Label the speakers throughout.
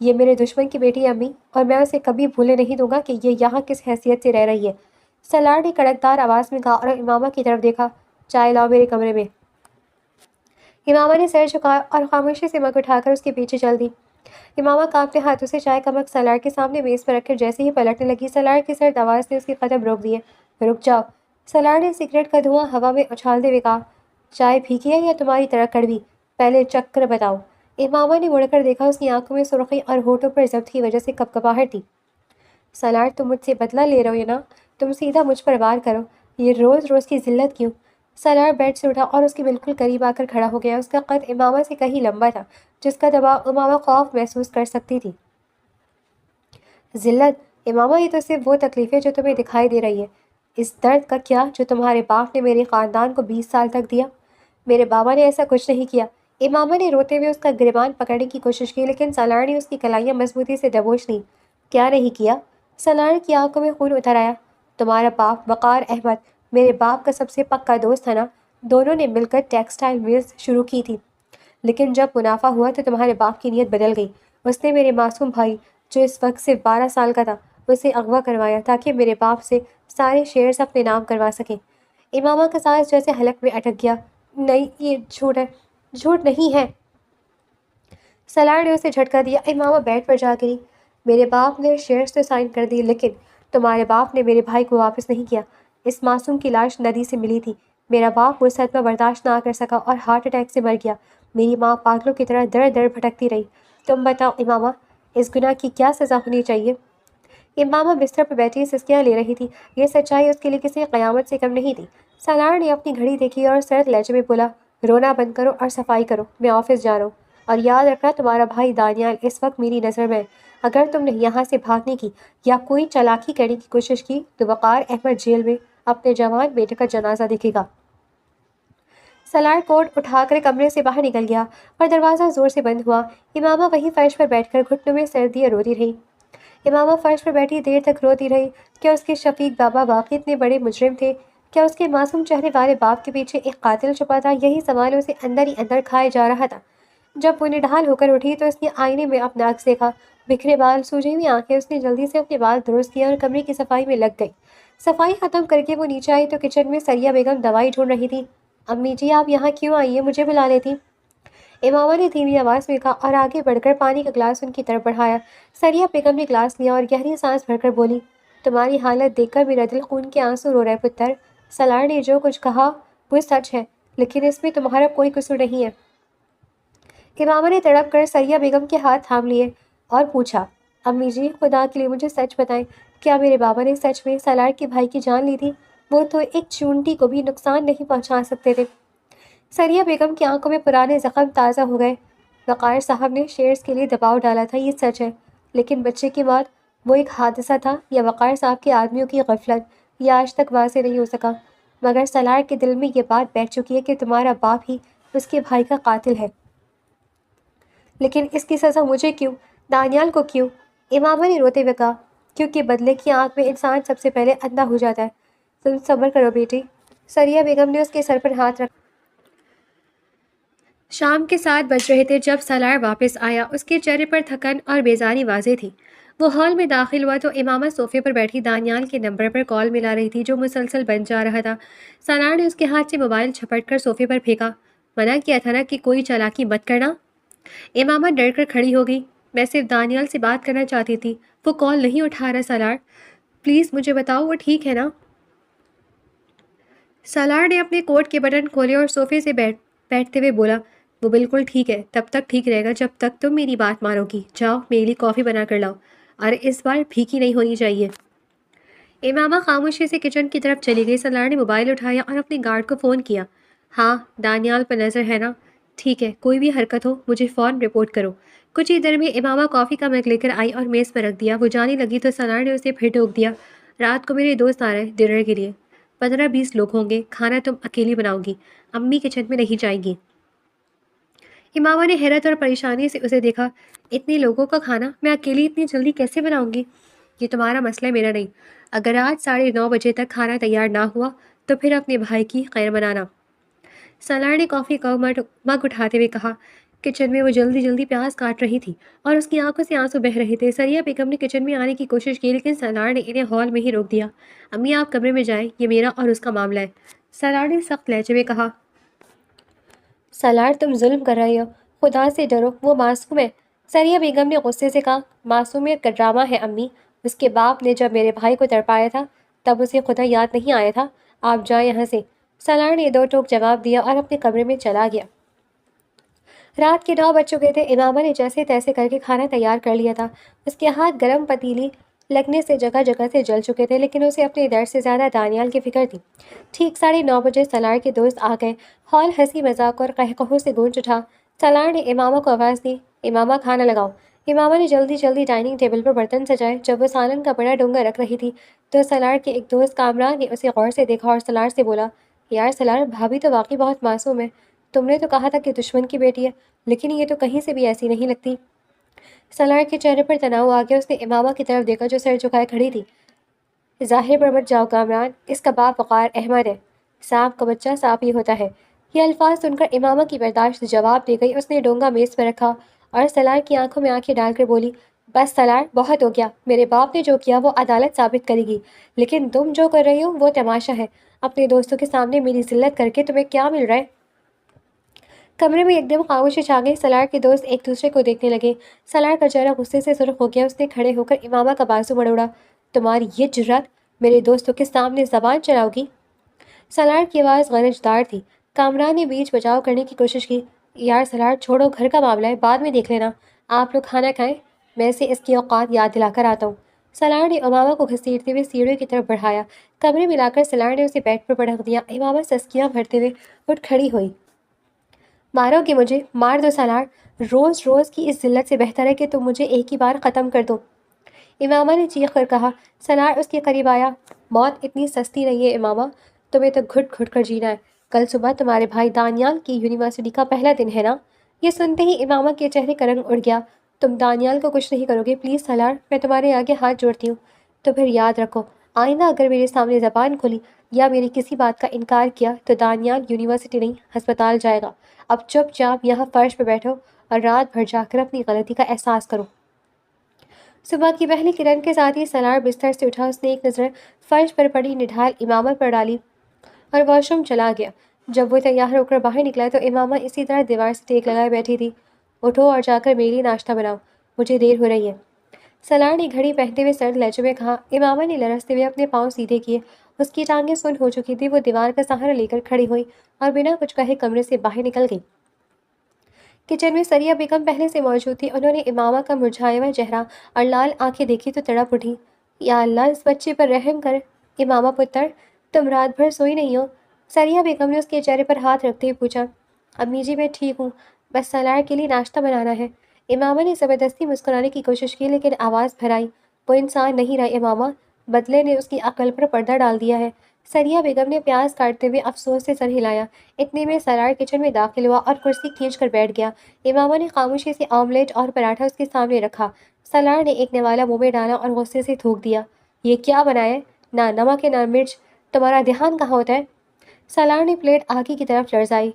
Speaker 1: یہ میرے دشمن کی بیٹی ہے امی، اور میں اسے کبھی بھولنے نہیں دوں گا کہ یہ یہاں کس حیثیت سے رہ رہی ہے۔ سالار نے کڑکدار آواز میں کہا اور امامہ کی طرف دیکھا۔ چائے لاؤ میرے کمرے میں۔ امامہ نے سر جھکایا اور خاموشی سے مگ اٹھا کر اس کے پیچھے چل دی۔ امامہ کانپتے ہاتھوں سے چائے کا مگ سالار کے سامنے میز پر رکھ کر جیسے ہی پلٹنے لگی، سالار کی سرد آواز نے اس کے قدم روک دیے۔ رک جاؤ۔ سالار نے سگریٹ کا دھواں ہوا میں اچھالتے ہوئے کہا۔ چائے پھیکی ہے یا تمہاری طرح کڑوی؟ پہلے چکھ کر بتاؤ۔ امامہ نے مڑ کر دیکھا، اس کی آنکھوں میں سرخی اور ہونٹوں پر ضبط کی وجہ سے کپکپاہٹ تھی۔ سالار تم مجھ سے بدلہ لے رہے ہو نا؟ تم سیدھا مجھ پر وار کرو، یہ روز روز کی ذلت کیوں؟ سالار بیڈ سے اٹھا اور اس کے بالکل قریب آ کر کھڑا ہو گیا۔ اس کا قد امامہ سے کہیں لمبا تھا، جس کا دباؤ امامہ خوف محسوس کر سکتی تھی۔ ذلت؟ امامہ یہ تو صرف وہ تکلیف ہے جو تمہیں دکھائی دے رہی ہے، اس درد کا کیا جو تمہارے باپ نے میرے خاندان کو 20 سال تک دیا؟ میرے بابا نے ایسا کچھ نہیں کیا۔ امامہ نے روتے ہوئے اس کا گریبان پکڑنے کی کوشش کی، لیکن سالار نے اس کی کلائیاں مضبوطی سے دبوچ لیں۔ کیا نہیں کیا؟ سالار کی آنکھوں میں خون اتر آیا۔ تمہارا باپ وقار احمد میرے باپ کا سب سے پکا دوست تھا نا؟ دونوں نے مل کر ٹیکسٹائل میلز شروع کی تھی، لیکن جب منافع ہوا تو تمہارے باپ کی نیت بدل گئی۔ اس نے میرے معصوم بھائی، جو اس وقت صرف 12 سال کا تھا، اسے اغوا کروایا تاکہ میرے باپ سے سارے شیئرز اپنے نام کروا سکیں۔ امامہ کا سانس جیسے حلق میں اٹک گیا۔ نہیں، یہ جھوٹ ہے، جھوٹ نہیں ہے۔ سالار نے اسے جھٹکا دیا۔ امامہ بیڈ پر جا گری۔ میرے باپ نے شیئرز تو سائن کر دی، لیکن تمہارے باپ نے میرے بھائی کو واپس نہیں کیا۔ اس معصوم کی لاش ندی سے ملی تھی۔ میرا باپ وہ صدمہ برداشت نہ کر سکا اور ہارٹ اٹیک سے مر گیا۔ میری ماں پاگلوں کی طرح در در بھٹکتی رہی۔ تم بتاؤ امامہ، اس گناہ کی کیا سزا ہونی چاہیے؟ امامہ بستر پر بیٹھی سسکیاں لے رہی تھی۔ یہ سچائی اس کے لیے کسی قیامت سے کم نہیں تھی۔ سالار نے اپنی گھڑی دیکھی اور سرد لہجے میں بولا، رونا بند کرو اور صفائی کرو، میں آفس جا رہا ہوں۔ اور یاد رکھنا تمہارا بھائی دانیال اس وقت میری نظر میں ہے۔ اگر تم نے یہاں سے بھاگنے کی یا کوئی چالاکی کرنے کی کوشش کی تو وقار احمد جیل میں اپنے جوان بیٹے کا جنازہ دیکھے گا۔ سالار کوٹ اٹھا کر کمرے سے باہر نکل گیا اور دروازہ زور سے بند ہوا۔ امامہ وہیں فرش پر بیٹھ کر گھٹنوں میں سر دیے روتی رہی۔ امامہ فرش پر بیٹھی دیر تک روتی رہی۔ کیا اس کے شفیق بابا واقعی اتنے بڑے مجرم تھے؟ کیا اس کے معصوم چہرے والے باپ کے پیچھے ایک قاتل چھپا تھا؟ یہی سوال اسے اندر ہی اندر کھائے جا رہا تھا۔ جب وہ نڈھال ہو کر اٹھی تو اس نے آئینے میں اپنا عکس دیکھا۔ بکھرے بال، سوجی ہوئی آنکھیں۔ اس نے جلدی سے اپنے بال درست کیے اور کمرے کی صفائی میں لگ گئی۔ صفائی ختم کر کے وہ نیچے آئی تو کچن میں سریہ بیگم دوائی ڈھونڈ رہی تھی۔ امی جی، آپ یہاں کیوں آئی ہیں؟ مجھے بلا لیتی۔ امامہ نے دھیمی آواز میں کہا اور آگے بڑھ کر پانی کا گلاس ان کی طرف بڑھایا۔ سریہ بیگم نے گلاس لیا اور گہری سانس بھر کر بولی، تمہاری حالت دیکھ کر میرا دل خون کے آنسو رو رہا ہے پتر۔ سالار نے جو کچھ کہا وہ سچ ہے، لیکن اس میں تمہارا کوئی قصور نہیں ہے۔ امامہ نے تڑپ کر سریہ بیگم کے ہاتھ تھام لیے اور پوچھا، امی جی خدا کے لیے مجھے سچ بتائیں، کیا میرے بابا نے سچ میں سالار کے بھائی کی جان لی تھی؟ وہ تو ایک چونٹی کو بھی نقصان نہیں پہنچا سکتے تھے۔ سریہ بیگم کی آنکھوں میں پرانے زخم تازہ ہو گئے۔ وقار صاحب نے شیئرز کے لیے دباؤ ڈالا تھا، یہ سچ ہے، لیکن بچے کی موت وہ ایک حادثہ تھا یا وقار صاحب کے آدمیوں کی غفلت، یہ آج تک واضح نہیں ہو سکا۔ مگر سالار کے دل میں یہ بات بیٹھ چکی ہے کہ تمہارا باپ ہی اس کے بھائی کا قاتل ہے۔ لیکن اس کی سزا مجھے کیوں؟ دانیال کو کیوں؟ امامہ نے روتے ہوئے کہا، کیونکہ بدلے کی آنکھ میں انسان سب سے پہلے اندھا ہو جاتا ہے۔ تم صبر کرو بیٹی۔ سریہ بیگم نے اس کے سر پر ہاتھ رکھا۔ شام کے 7 بج رہے تھے جب سالار واپس آیا۔ اس کے چہرے پر تھکن اور بیزاری واضح تھی۔ وہ ہال میں داخل ہوا تو امامہ صوفے پر بیٹھی دانیال کے نمبر پر کال ملا رہی تھی جو مسلسل بند جا رہا تھا۔ سالار نے اس کے ہاتھ سے موبائل جھپٹ کر صوفے پر پھینکا۔ منع کیا تھا نا کہ کوئی چالاکی مت کرنا۔ امامہ ڈر کر کھڑی ہو گئی۔ میں صرف دانیال سے بات کرنا چاہتی تھی، وہ کال نہیں اٹھا رہا سالار، پلیز مجھے بتاؤ وہ ٹھیک ہے نا؟ سالار نے اپنے کوٹ کے بٹن کھولے اور صوفے سے بیٹھتے ہوئے بولا، وہ بالکل ٹھیک ہے، تب تک ٹھیک رہے گا جب تک تم میری بات مانو گی۔ جاؤ میرے لیے کافی بنا کر لاؤ، اور اس بار پھیکی نہیں ہونی چاہیے۔ امامہ خاموشی سے کچن کی طرف چلی گئی۔ سالار نے موبائل اٹھایا اور اپنے گارڈ کو فون کیا۔ ہاں، دانیال پر نظر ہے نا؟ ٹھیک ہے، کوئی بھی حرکت ہو مجھے فوراً رپورٹ کرو۔ کچھ ہی دیر میں امامہ کافی کا مگ لے کر آئی اور میز پر رکھ دیا۔ وہ جانے لگی تو سالار نے اسے پھر ٹوک دیا، رات کو میرے دوست آ رہے ہیں ڈنر کے لیے، 15-20 لوگ ہوں گے، کھانا تم اکیلی بناؤ گی، امی کچن میں نہیں جائیں گی۔ امامہ نے حیرت اور پریشانی سے اسے دیکھا۔ اتنے لوگوں کا کھانا میں اکیلی اتنی جلدی کیسے بناؤں گی؟ یہ تمہارا مسئلہ، میرا نہیں۔ اگر آج 9:30 بجے تک کھانا تیار نہ ہوا تو پھر اپنے بھائی کی خیر منانا۔ سالار نے کافی کا مگ اٹھاتے ہوئے کہا، کچن میں وہ جلدی جلدی پیاز کاٹ رہی تھی اور اس کی آنکھوں سے آنسو بہہ رہے تھے۔ سریہ بیگم نے کچن میں آنے کی کوشش کی لیکن سالار نے انہیں ہال میں ہی روک دیا۔ امی آپ کمرے میں جائیں، یہ میرا اور اس کا معاملہ ہے، سالار نے سخت لہجے میں کہا۔ سالار تم ظلم کر رہے ہو، خدا سے ڈرو، وہ معصوم ہے، سریہ بیگم نے غصے سے کہا۔ معصومیت کا ڈرامہ ہے امی، اس کے باپ نے جب میرے بھائی کو تڑپایا تھا تب اسے خدا یاد نہیں آیا تھا، آپ جائیں یہاں سے، سالار نے دو ٹوک جواب دیا اور اپنے کمرے میں چلا گیا۔ رات کے 9 بج چکے تھے۔ امامہ نے جیسے تیسے کر کے کھانا تیار کر لیا تھا۔ اس کے ہاتھ گرم پتیلی لگنے سے جگہ جگہ سے جل چکے تھے، لیکن اسے اپنے درد سے زیادہ دانیال کی فکر تھی۔ ٹھیک 9:30 بجے سالار کے دوست آ گئے۔ ہال ہنسی مذاق اور قہقہوں سے گونج اٹھا۔ سالار نے امامہ کو آواز دی، امامہ کھانا لگاؤ۔ امامہ نے جلدی جلدی ڈائننگ ٹیبل پر برتن سجائے۔ جب وہ سالن کا بڑا ڈونگا رکھ رہی تھی تو سالار کے ایک دوست کامران نے اسے غور سے دیکھا اور سالار سے بولا، یار سالار، بھابھی تو واقعی بہت معصوم ہے، تم نے تو کہا تھا کہ دشمن کی بیٹی ہے، لیکن یہ تو کہیں سے بھی ایسی نہیں لگتی۔ سالار کے چہرے پر تناؤ آ گیا۔ اس نے امامہ کی طرف دیکھا جو سر جھکائے کھڑی تھی۔ ظاہر پر مت جاؤ کامران، اس کا باپ وقار احمد ہے، سانپ کا بچہ سانپ ہی ہوتا ہے۔ یہ الفاظ سن کر امامہ کی برداشت جواب دے گئی۔ اس نے ڈونگا میز پر رکھا اور سالار کی آنکھوں میں آنکھیں ڈال کر بولی، بس سالار، بہت ہو گیا، میرے باپ نے جو کیا وہ عدالت ثابت کرے گی، لیکن تم جو کر رہی ہو وہ تماشا ہے۔ اپنے دوستوں کے سامنے میری ذلت کر کے تمہیں کیا مل رہا ہے؟ کمرے میں ایک دم خاموشی چھا گئی۔ سالار کے دوست ایک دوسرے کو دیکھنے لگے۔ سالار کا چہرہ غصے سے سرخ ہو گیا۔ اس نے کھڑے ہو کر امامہ کا بازو مروڑا، تمہاری یہ جرات، میرے دوستوں کے سامنے زبان چلاؤ گی؟ سالار کی آواز غرضدار تھی۔ کامران نے بیچ بچاؤ کرنے کی کوشش کی، یار سالار چھوڑو، گھر کا معاملہ ہے، بعد میں دیکھ لینا، آپ لوگ کھانا کھائیں، میں سے اس کی اوقات یاد دلا کر آتا ہوں۔ سالار نے امامہ کو گھسیٹتے ہوئے سیڑھیوں کی طرف بڑھایا۔ کمرے میں لا کر سالار نے اسے بیڈ پر پٹک دیا۔ امامہ سسکیاں بھرتے ہوئے اٹھ کھڑی ہوئی، مارو گے مجھے؟ مار دو سالار، روز روز کی اس ذلت سے بہتر ہے کہ تم مجھے ایک ہی بار ختم کر دو، امامہ نے چیخ کر کہا۔ سالار اس کے قریب آیا، موت اتنی سستی نہیں ہے امامہ، تمہیں تو گھٹ گھٹ کر جینا ہے، کل صبح تمہارے بھائی دانیال کی یونیورسٹی کا پہلا دن ہے نا؟ یہ سنتے ہی امامہ کے چہرے کا رنگ اڑ گیا۔ تم دانیال کو کچھ نہیں کرو گے پلیز سالار، میں تمہارے آگے ہاتھ جوڑتی ہوں، تو پھر یاد رکھو، آئندہ اگر میرے سامنے زبان کھلی یا میری کسی بات کا انکار کیا تو دانیال یونیورسٹی نہیں ہسپتال جائے گا۔ اب چپ چاپ یہاں فرش پہ بیٹھو اور رات بھر جا کر اپنی غلطی کا احساس کرو۔ صبح کی پہلی کرن کے ساتھ ہی سالار بستر سے اٹھا۔ اس نے ایک نظر فرش پر پڑی نڈھال امامہ پر ڈالی اور واش روم چلا گیا۔ جب وہ تیار ہو کر باہر نکلا تو امامہ اسی طرح دیوار سے ٹیک لگائے بیٹھی تھی۔ اٹھو اور جا کر میرے لیے ناشتہ بناؤ، مجھے دیر ہو رہی ہے، سالار نے گھڑی پہنتے ہوئے سرد لہجے میں کہا۔ امامہ نے لرزتے ہوئے اپنے پاؤں سیدھے کیے۔ اس کی ٹانگیں سن ہو چکی تھی۔ وہ دیوار کا سہارا لے کر کھڑی ہوئی اور بنا کچھ کہے کمرے سے باہر نکل گئی۔ کچن میں سریہ بیگم پہلے سے موجود تھی۔ انہوں نے امامہ کا مرجھایا ہوا چہرہ اور لال آنکھیں دیکھی تو تڑپ اٹھی، یا اللہ، اس بچے پر رحم کر، امامہ پتر، تم رات بھر سوئی نہیں ہو؟ سریہ بیگم نے اس کے چہرے پر ہاتھ رکھتے ہوئے پوچھا۔ امی جی میں ٹھیک ہوں، بس سالار کے لیے ناشتہ بنانا ہے۔ امامہ نے زبردستی مسکرانے کی کوشش کی لیکن آواز بھر آئی، وہ انسان نہیں رہا امامہ، بدلے نے اس کی عقل پر پردہ ڈال دیا ہے۔ سریہ بیگم نے پیاز کاٹتے ہوئے افسوس سے سر ہلایا۔ اتنے میں سالار کچن میں داخل ہوا اور کرسی کھینچ کر بیٹھ گیا۔ امامہ نے خاموشی سے آملیٹ اور پراٹھا اس کے سامنے رکھا۔ سالار نے ایک نوالا منہ میں ڈالا اور غصے سے تھوک دیا، یہ کیا بنایا ہے؟ نہ نمک ہے نہ مرچ، تمہارا دھیان کہاں ہوتا ہے؟ سالار نے پلیٹ آگے کی طرف لرزائی۔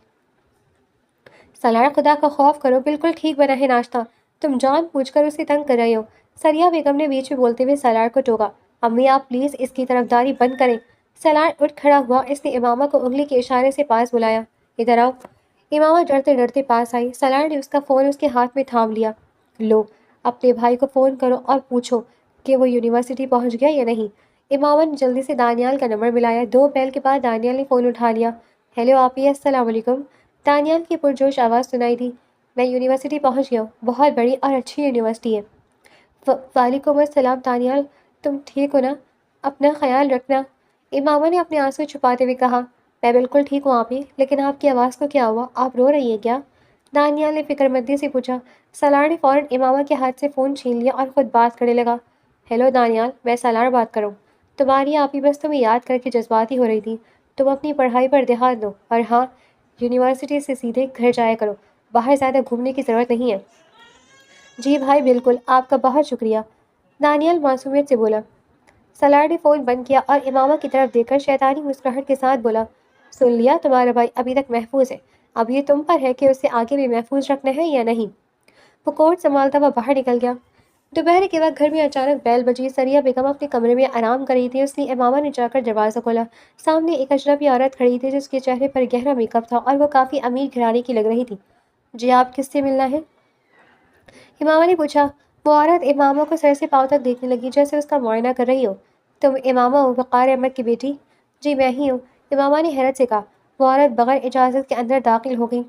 Speaker 1: سالار خدا کا خوف کرو، بالکل ٹھیک بنا ہے ناشتہ، تم جان بوجھ کر اسے تنگ کر رہے ہو۔ سریہ بیگم نے بیچ میں بولتے ہوئے سالار کو ٹوکا، امی آپ پلیز اس کی طرفداری بند کریں۔ سالار اٹھ کھڑا ہوا۔ اس نے امامہ کو انگلی کے اشارے سے پاس بلایا، ادھر آؤ۔ امامہ ڈرتے ڈرتے پاس آئی۔ سالار نے اس کا فون اس کے ہاتھ میں تھام لیا، لو، اپنے بھائی کو فون کرو اور پوچھو کہ وہ یونیورسٹی پہنچ گیا یا نہیں۔ امامہ نے جلدی سے دانیال کا نمبر ملایا۔ 2 بیل کے بعد دانیال نے فون اٹھا لیا، ہیلو آپی، السلام علیکم۔ دانیال کی پرجوش آواز سنائی دی، میں یونیورسٹی پہنچ گیا ہوں، بہت بڑی اور اچھی یونیورسٹی ہے۔ وعلیکم السلام دانیال، تم ٹھیک ہو نا؟ اپنا خیال رکھنا، امامہ نے اپنے آنسو چھپاتے ہوئے کہا۔ میں بالکل ٹھیک ہوں آپی، لیکن آپ کی آواز کو کیا ہوا؟ آپ رو رہی ہیں کیا؟ دانیال نے فکر مندی سے پوچھا۔ سالار نے فوراً امامہ کے ہاتھ سے فون چھین لیا اور خود بات کرنے لگا، ہیلو دانیال، میں سالار بات کر رہا ہوں، تمہاری آپی بس تمہیں یاد کر کے جذباتی ہو رہی تھی، تم اپنی پڑھائی پر دھیان دو، اور ہاں، یونیورسٹی سے سیدھے گھر جایا کرو، باہر زیادہ گھومنے کی ضرورت نہیں ہے۔ جی بھائی بالکل، آپ کا بہت شکریہ، دانیال معصومیت سے بولا۔ سالار نے فون بند کیا اور امامہ کی طرف دیکھ کر شیطانی مسکراہٹ کے ساتھ بولا، سن لیا، تمہارا بھائی ابھی تک محفوظ ہے، اب یہ تم پر ہے کہ اسے آگے بھی محفوظ رکھنا ہے یا نہیں۔ وہ کوٹ سنبھالتا ہوا باہر نکل گیا۔ دوپہر کے وقت گھر میں اچانک بیل بجی۔ سریہ بیگم اپنے کمرے میں آرام کر رہی تھی۔ اس نے امامہ نے جا کر دروازہ کھولا۔ سامنے ایک اجنبی عورت کھڑی تھی جس کے چہرے پر گہرا میک اپ تھا اور وہ کافی امیر گھرانے کی لگ رہی تھی۔ جی آپ کس سے ملنا ہے؟ امامہ نے پوچھا۔ وہ عورت امامہ کو سر سے پاؤں تک دیکھنے لگی جیسے اس کا معائنہ کر رہی ہو۔ تم امامہ ہو، وقار احمد کی بیٹی؟ جی میں ہی ہوں، امامہ نے حیرت سے کہا۔ وہ عورت بغیر اجازت کے اندر داخل ہو گئی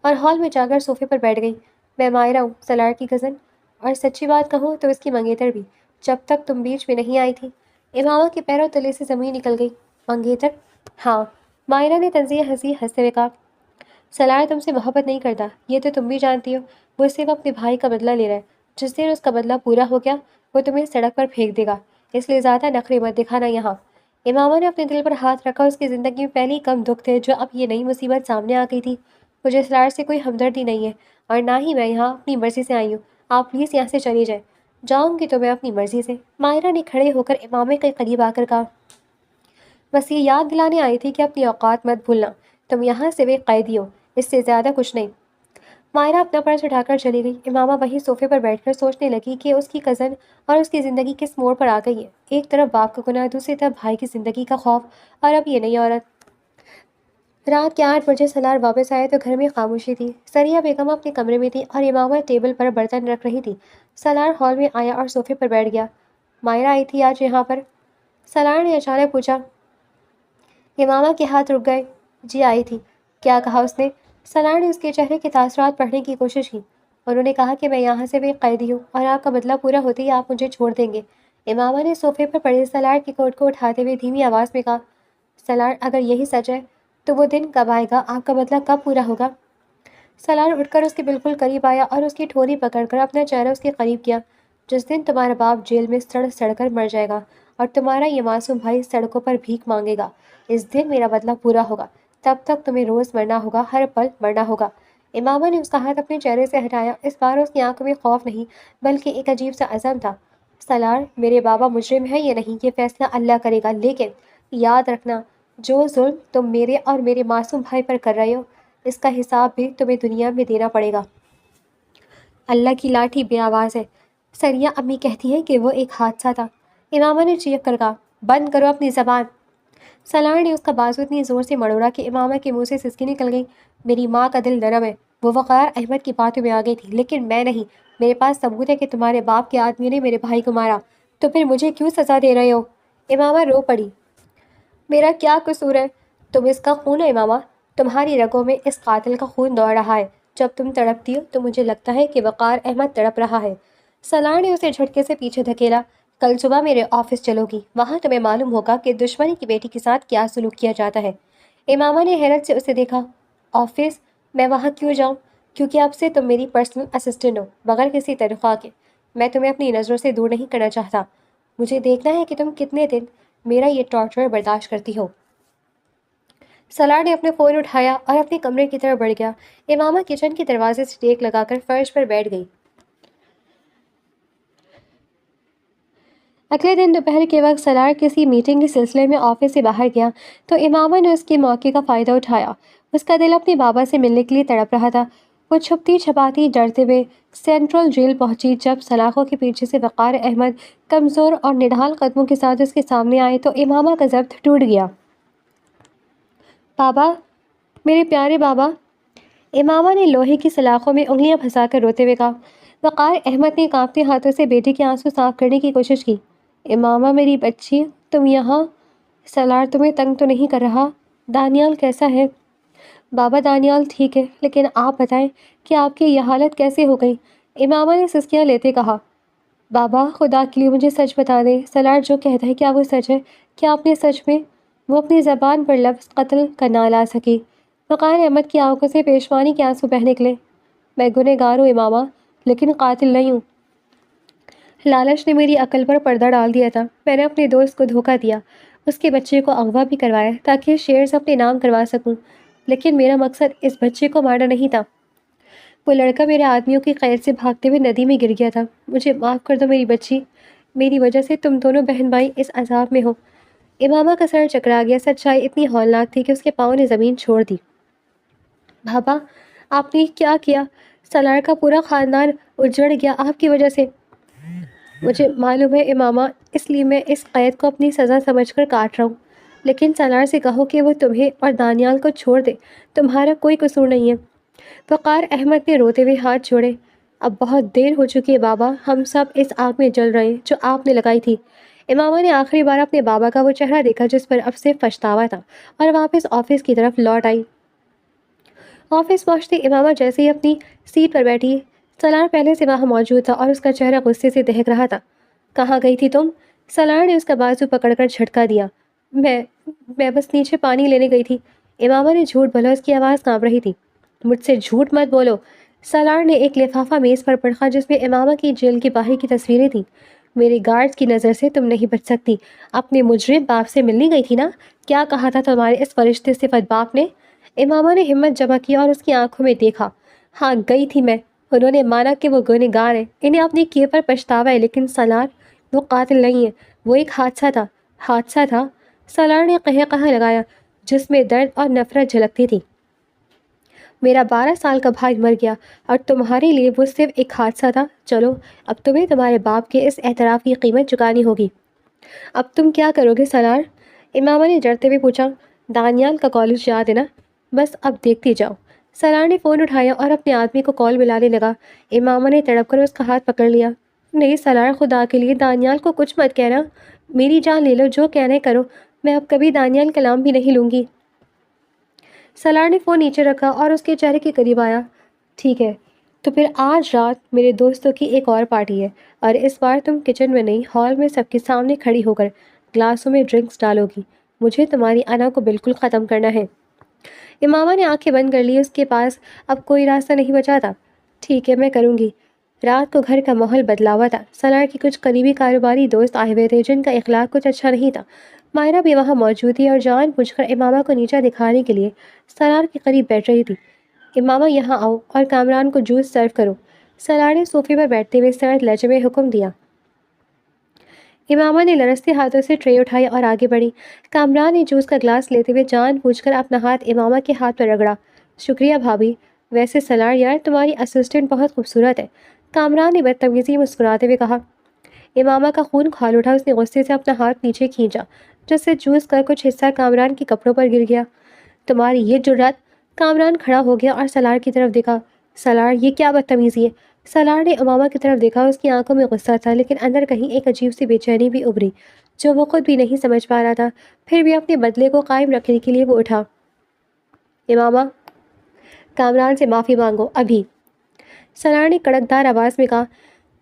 Speaker 1: اور ہال میں جا کر صوفے پر بیٹھ گئی۔ میں مائرہ ہوں، سلار کی کزن، اور سچی بات کہوں تو اس کی منگیتر بھی، جب تک تم بیچ میں نہیں آئی تھی۔ امامہ کے پیروں تلے سے زمین نکل گئی۔ منگیتر؟ ہاں، مائرہ نے تنزیہ ہنسی ہنستے ہوئے کہا۔ سلار تم سے محبت نہیں کرتا، یہ تو تم بھی جانتی ہو۔ وہ صرف اپنے بھائی کا بدلہ لے رہا ہے۔ جس دن اس کا بدلہ پورا ہو گیا وہ تمہیں سڑک پر پھینک دے گا، اس لیے زیادہ نخرے مت دکھانا یہاں۔ امامہ نے اپنے دل پر ہاتھ رکھا۔ اس کی زندگی میں پہلی کم دکھ تھے جو اب یہ نئی مصیبت سامنے آ گئی تھی۔ مجھے سلار سے کوئی ہمدردی نہیں ہے اور نہ ہی میں یہاں اپنی مرضی سے آئی ہوں۔ آپ پلیز یہاں سے چلی جائیں۔ جاؤں گی تو میں اپنی مرضی سے، مائرہ نے کھڑے ہو کر امامے کے قریب آ کر کہا۔ بس یہ یاد دلانے آئی تھی کہ اپنی اوقات مت بھولنا، تم یہاں سے ایک قیدی ہو، اس سے زیادہ کچھ نہیں۔ مائرہ اپنا پرس اٹھا کر چلی گئی۔ امامہ وہیں صوفے پر بیٹھ کر سوچنے لگی کہ اس کی کزن اور اس کی زندگی کس موڑ پر آ گئی ہے۔ ایک طرف باپ کا گناہ، دوسری طرف بھائی کی زندگی کا خوف، اور اب یہ نئی عورت۔ رات کے 8 بجے سلار واپس آئے تو گھر میں خاموشی تھی۔ سریہ بیگم اپنے کمرے میں تھی اور امامہ ٹیبل پر برتن رکھ رہی تھی۔ سلار ہال میں آیا اور صوفے پر بیٹھ گیا۔ مائرہ آئی تھی آج یہاں پر؟ سلار نے اچانک پوچھا۔ امامہ کے ہاتھ رک گئے۔ جی آئی تھی۔ کیا کہا اس نے؟ سلار نے اس کے چہرے کے تاثرات پڑھنے کی کوشش کی۔ انہوں نے کہا کہ میں یہاں سے بھی ایک قیدی ہوں اور آپ کا بدلہ پورا ہوتے ہی آپ مجھے چھوڑ دیں گے۔ امامہ نے صوفے پر پڑے سلار کی کوٹ کو اٹھاتے ہوئے دھیمی آواز میں کہا۔ سلار اگر یہی سچ ہے تو وہ دن کب آئے گا؟ آپ کا بدلہ کب پورا ہوگا؟ سلار اٹھ کر اس کے بالکل قریب آیا اور اس کی ٹھوری پکڑ کر اپنا چہرہ اس کے قریب کیا۔ جس دن تمہارا باپ جیل میں سڑ سڑ کر مر جائے گا اور تمہارا یہ معصوم بھائی سڑکوں پر بھیک مانگے گا، اس دن میرا بدلہ پورا ہوگا۔ تب تک تمہیں روز مرنا ہوگا، ہر پل مرنا ہوگا۔ امامہ نے اس کا ہاتھ اپنے چہرے سے ہٹایا۔ اس بار اس کی آنکھوں میں خوف نہیں بلکہ ایک عجیب سا عزم تھا۔ سلار، میرے بابا مجرم ہے یا نہیں یہ فیصلہ اللہ کرے گا، لیکن یاد رکھنا جو ظلم تم میرے اور میرے معصوم بھائی پر کر رہے ہو اس کا حساب بھی تمہیں دنیا میں دینا پڑے گا۔ اللہ کی لاٹھی بے آواز ہے۔ سریہ امی کہتی ہیں کہ وہ ایک حادثہ تھا۔ امامہ نے چیخ کر کہا۔ بند کرو اپنی زبان۔ سلار نے اس کا بازو اتنی زور سے مڑوڑا کہ امامہ کے منہ سے سسکی نکل گئی۔ میری ماں کا دل نرم ہے، وہ وقار احمد کی باتوں میں آ گئی تھی، لیکن میں نہیں۔ میرے پاس ثبوت ہے کہ تمہارے باپ کے آدمیوں نے میرے بھائی کو مارا، تو پھر مجھے کیوں سزا دے رہے ہو؟ امامہ رو پڑی۔ میرا کیا قصور ہے؟ تم اس کا خون ہو امامہ، تمہاری رگوں میں اس قاتل کا خون دوڑ رہا ہے۔ جب تم تڑپتی ہو تو مجھے لگتا ہے کہ وقار احمد تڑپ رہا ہے۔ سلار نے اسے جھٹکے سے پیچھے دھکیلا۔ کل صبح میرے آفس چلو گی، وہاں تمہیں معلوم ہوگا کہ دشمنی کی بیٹی کے ساتھ کیا سلوک کیا جاتا ہے۔ امامہ نے حیرت سے اسے دیکھا۔ آفس؟ میں وہاں کیوں جاؤں؟ کیونکہ اب سے تم میری پرسنل اسسٹنٹ ہو، بغیر کسی تنخواہ کے۔ میں تمہیں اپنی نظروں سے دور نہیں کرنا چاہتا۔ مجھے دیکھنا ہے کہ تم کتنے دن میرا یہ ٹارچر برداشت کرتی ہو۔ سلار نے اپنے فون اٹھایا اور اپنے کمرے کی طرف بڑھ گیا۔ امامہ کچن کے دروازے سے ٹیک لگا کر فرش پر بیٹھ گئی۔ اگلے دن دوپہر کے وقت سلار کسی میٹنگ کے سلسلے میں آفس سے باہر گیا تو امامہ نے اس کے موقع کا فائدہ اٹھایا۔ اس کا دل اپنے بابا سے ملنے کے لیے تڑپ رہا تھا۔ وہ چھپتی چھپاتی ڈرتے ہوئے سینٹرل جیل پہنچی۔ جب سلاخوں کے پیچھے سے وقار احمد کمزور اور نڈھال قدموں کے ساتھ اس کے سامنے آئے تو امامہ کا ضبط ٹوٹ گیا۔ بابا، میرے پیارے بابا، امامہ نے لوہے کی سلاخوں میں انگلیاں پھنسا کر روتے ہوئے کہا۔ وقار احمد نے کانپتے ہاتھوں سے بیٹی کے آنسو صاف کرنے کی کوشش کی۔ امامہ میری بچی، تم یہاں؟ سلار تمہیں تنگ تو نہیں کر رہا؟ دانیال کیسا ہے؟ بابا دانیال ٹھیک ہے، لیکن آپ بتائیں کہ آپ کی یہ حالت کیسے ہو گئی؟ امامہ نے سسکیاں لیتے کہا۔ بابا خدا کے لیے مجھے سچ بتا دیں، سلار جو کہتا ہے کیا وہ سچ ہے؟ کیا آپ نے سچ میں؟ وہ اپنی زبان پر لفظ قتل کا نہ لا سکی۔ وقار احمد کی آنکھوں سے پیشوانی کے آنسو بہہ نکلے۔ میں گنہگار ہوں امامہ، لیکن قاتل نہیں ہوں۔ لالچ نے میری عقل پر پردہ ڈال دیا تھا۔ میں نے اپنے دوست کو دھوکہ دیا، اس کے بچے کو اغوا بھی کروایا تاکہ شیئرز اپنے نام کروا سکوں، لیکن میرا مقصد اس بچے کو مارنا نہیں تھا۔ وہ لڑکا میرے آدمیوں کی قید سے بھاگتے ہوئے ندی میں گر گیا تھا۔ مجھے معاف کر دو میری بچی، میری وجہ سے تم دونوں بہن بھائی اس عذاب میں ہو۔ امامہ کا سر چکرا گیا۔ سچائی اتنی ہولناک تھی کہ اس کے پاؤں نے زمین چھوڑ دی۔ بابا آپ نے کیا کیا؟ سالار کا پورا خاندان اجڑ گیا آپ کی وجہ سے۔ مجھے معلوم ہے امامہ، اس لیے میں اس قید کو اپنی سزا سمجھ کر کاٹ رہا ہوں، لیکن سالار سے کہو کہ وہ تمہیں اور دانیال کو چھوڑ دے، تمہارا کوئی قصور نہیں ہے۔ وقار احمد نے روتے ہوئے ہاتھ جوڑے۔ اب بہت دیر ہو چکی ہے بابا، ہم سب اس آگ میں جل رہے ہیں جو آپ نے لگائی تھی۔ امامہ نے آخری بار اپنے بابا کا وہ چہرہ دیکھا جس پر اب سے پچھتاوا تھا، اور واپس آفس کی طرف لوٹ آئی۔ آفس پہنچتے امامہ جیسے ہی اپنی سیٹ پر بیٹھی، سالار پہلے سے وہاں موجود تھا اور اس کا چہرہ غصے سے دہک رہا تھا۔ کہاں گئی تھی تم؟ سالار نے اس کا بازو پکڑ کر جھٹکا دیا۔ میں میں بس نیچے پانی لینے گئی تھی۔ امامہ نے جھوٹ بولا، اس کی آواز کانپ رہی تھی۔ مجھ سے جھوٹ مت بولو۔ سالار نے ایک لفافہ میز پر پرکھا جس میں امامہ کی جیل کے باہر کی تصویریں تھیں۔ میرے گارڈز کی نظر سے تم نہیں بچ سکتی۔ اپنے مجرم باپ سے ملنے گئی تھی نا؟ کیا کہا تھا تمہارے اس فرشتے صفت باپ نے؟ امامہ نے ہمت جمع کی اور اس کی آنکھوں میں دیکھا۔ ہاں گئی تھی میں۔ انہوں نے مانا کہ وہ گنہگار ہیں، انہیں اپنے کیے پر پچھتاوا ہے، لیکن سالار وہ قاتل نہیں ہے، وہ ایک حادثہ تھا۔ حادثہ تھا؟ سالار نے قہقہہ لگایا جس میں درد اور نفرت جھلکتی تھی۔ میرا 12 سال کا بھائی مر گیا اور تمہارے لیے وہ صرف ایک حادثہ تھا؟ چلو اب تمہیں تمہارے باپ کے اس اعتراف کی قیمت چکانی ہوگی۔ اب تم کیا کرو گے سالار؟ امامہ نے ڈرتے ہوئے پوچھا۔ دانیال کا کالج یاد ہے نا؟ بس اب دیکھتی جاؤ۔ سالار نے فون اٹھایا اور اپنے آدمی کو کال ملانے لگا۔ امامہ نے تڑپ کر اس کا ہاتھ پکڑ لیا۔ نہیں سالار، خدا کے لیے دانیال کو کچھ مت کہنا، میری جان لے لو، جو کہنا ہے کرو، میں اب کبھی دانیال کا نام بھی نہیں لوں گی۔ سالار نے فون نیچے رکھا اور اس کے چہرے کے قریب آیا۔ ٹھیک ہے، تو پھر آج رات میرے دوستوں کی ایک اور پارٹی ہے، اور اس بار تم کچن میں نہیں، ہال میں سب کے سامنے کھڑی ہو کر گلاسوں میں ڈرنکس ڈالو گی۔ مجھے تمہاری انا کو بالکل ختم کرنا ہے۔ امامہ نے آنکھیں بند کر لی، اس کے پاس اب کوئی راستہ نہیں بچا تھا۔ ٹھیک ہے، میں کروں گی۔ رات کو گھر کا ماحول بدلا ہوا تھا۔ سالار کے کچھ قریبی کاروباری دوست آئے ہوئے تھے جن کا اخلاق کچھ اچھا نہیں تھا۔ مائرہ بھی وہاں موجود تھی اور جان بوجھ کر امامہ کو نیچا دکھانے کے لیے سالار کے قریب بیٹھ رہی تھی۔ امامہ یہاں آؤ اور کامران کو جوس سرو کرو۔ سالار نے صوفے پر بیٹھتے ہوئے سرد لہجے میں حکم دیا۔ امامہ نے لرزتے ہاتھوں سے ٹرے اٹھائی اور آگے بڑھی۔ کامران نے جوس کا گلاس لیتے ہوئے جان بوجھ کر اپنا ہاتھ امامہ کے ہاتھ پر رگڑا۔ شکریہ بھابھی، ویسے سالار یار تمہاری اسسٹنٹ بہت خوبصورت ہے، کامران نے بدتمیزی مسکراتے ہوئے کہا۔ امامہ کا خون کھول اٹھا، اس نے غصے سے اپنا ہاتھ نیچے کھینچا جس سے جوس کا کچھ حصہ کامران کے کپڑوں پر گر گیا۔ تمہاری یہ جرات! کامران کھڑا ہو گیا اور سالار کی طرف دیکھا۔ سالار، یہ کیا بدتمیزی ہے؟ سالار نے امامہ کی طرف دیکھا، اس کی آنکھوں میں غصہ تھا لیکن اندر کہیں ایک عجیب سی بے چینی بھی ابھری جو وہ خود بھی نہیں سمجھ پا رہا تھا۔ پھر بھی اپنے بدلے کو قائم رکھنے کے لیے وہ اٹھا۔ امامہ، کامران سے معافی مانگو ابھی۔ سالار نے کڑکدار آواز میں کہا۔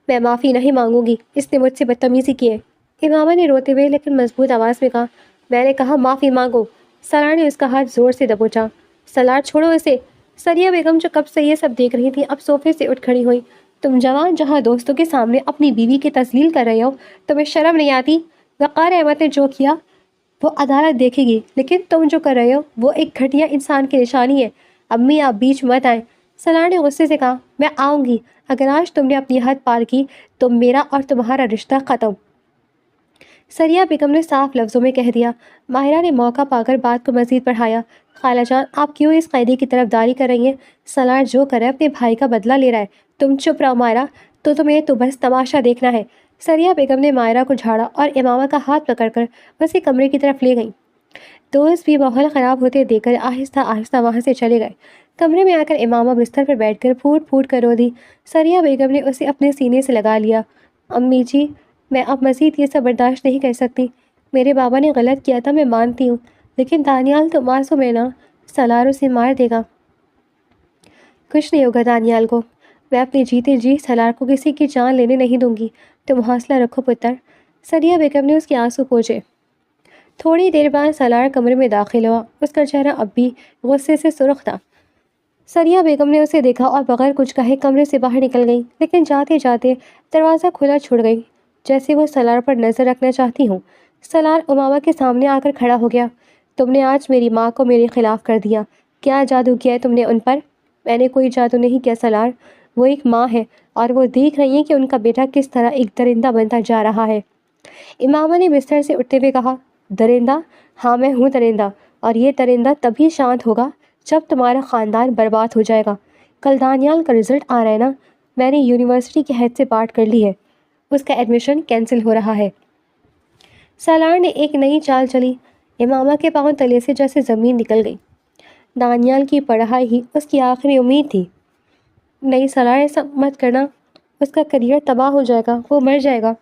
Speaker 1: میں معافی نہیں مانگوں گی، اس نے مجھ سے بدتمیزی کی ہے۔ امامہ نے روتے ہوئے لیکن مضبوط آواز میں کہا۔ میں نے کہا معافی مانگو۔ سالار نے اس کا ہاتھ زور سے دبوچا۔ سالار چھوڑو اسے۔ سریہ بیگم جو کب سے یہ سب دیکھ رہی تھی اب صوفے سے اٹھ کھڑی ہوئی۔ تم جوان جہاں دوستوں کے سامنے اپنی بیوی کی تذلیل کر رہے ہو، تمہیں شرم نہیں آتی؟ وقار احمد نے جو کیا وہ عدالت دیکھے گی، لیکن تم جو کر رہے ہو وہ ایک گھٹیا انسان کی نشانی ہے۔ امی آپ بیچ مت آئیں۔ سالار نے غصے سے کہا۔ میں آؤں گی، اگر آج تم نے اپنی حد پار کی تو میرا اور تمہارا رشتہ ختم۔ سریہ بیگم نے صاف لفظوں میں کہہ دیا۔ ماہرہ نے موقع پا کر بات کو مزید بڑھایا۔ خالہ جان، آپ کیوں اس قیدی کی طرف داری کر رہی ہیں؟ سالار جو کر رہا ہے اپنے بھائی کا بدلہ لے رہا ہے۔ تم چپ رہو ماہرہ، تو تمہیں تو بس تماشا دیکھنا ہے۔ سریہ بیگم نے ماہرہ کو جھاڑا اور امامہ کا ہاتھ پکڑ کر اسے کمرے کی طرف لے گئیں۔ دوست بھی ماحول خراب ہوتے دیکھ کر آہستہ آہستہ وہاں سے چلے گئے۔ کمرے میں آ کر امامہ بستر پر بیٹھ کر پھوٹ پھوٹ کر رو دی۔ سریہ بیگم نے اسے اپنے سینے سے لگا لیا۔ امی جی، میں اب مزید یہ سب برداشت نہیں کر سکتی۔ میرے بابا نے غلط کیا تھا، میں مانتی ہوں، لیکن دانیال تو معصوم ہے نا، سالار اسے مار دے گا۔ کچھ نہیں ہوگا دانیال کو، میں اپنے جیتے جی سالار کو کسی کی جان لینے نہیں دوں گی، تم حوصلہ رکھو پتر۔ سریہ بیگم نے اس کے آنسو پوچھے۔ تھوڑی دیر بعد سالار کمرے میں داخل ہوا، اس کا چہرہ اب بھی غصے سے سرخ تھا۔ سریہ بیگم نے اسے دیکھا اور بغیر کچھ کہے کمرے سے باہر نکل گئی، لیکن جاتے جاتے دروازہ کھلا چھوڑ گئی جیسے وہ سالار پر نظر رکھنا چاہتی ہوں۔ سالار امامہ کے سامنے آ کر کھڑا ہو گیا۔ تم نے آج میری ماں کو میرے خلاف کر دیا، کیا جادو کیا ہے تم نے ان پر؟ میں نے کوئی جادو نہیں کیا سالار، وہ ایک ماں ہے اور وہ دیکھ رہی ہیں کہ ان کا بیٹا کس طرح ایک درندہ بنتا جا رہا ہے۔ امامہ نے بستر سے اٹھتے ہوئے کہا۔ درندہ؟ ہاں میں ہوں درندہ، اور یہ درندہ تبھی شانت ہوگا جب تمہارا خاندان برباد ہو جائے گا۔ کل دانیال کا رزلٹ آ رہا ہے نا، میں نے یونیورسٹی کے ہیڈ سے بات کر لی ہے، اس کا ایڈمیشن کینسل ہو رہا ہے۔ سالار نے ایک نئی چال چلی، امامہ کے پاؤں تلے سے جیسے زمین نکل گئی۔ دانیال کی پڑھائی ہی اس کی آخری امید تھی۔ نہیں سالار، ایسا مت کرنا، اس کا کریئر تباہ ہو جائے گا، وہ مر جائے گا۔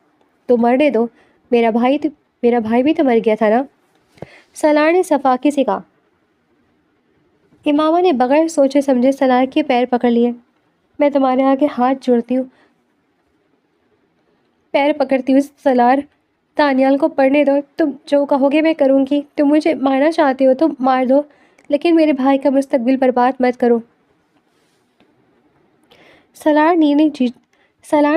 Speaker 1: تو مرنے دو، میرا بھائی بھی تو مر گیا تھا نا، سالار نے صفاقی سے کہا۔ امامہ نے بغیر سوچے سمجھے سالار کے پیر پکڑ لیے۔ میں تمہارے آگے ہاتھ جوڑتی ہوں، پیر پکڑتی ہوں سالار، دانیال کو پڑھنے دو، تم جو کہو گے میں کروں گی، تم مجھے مارنا چاہتے ہو تو مار دو، لیکن میرے بھائی کا مستقبل برباد مت کرو۔ سالار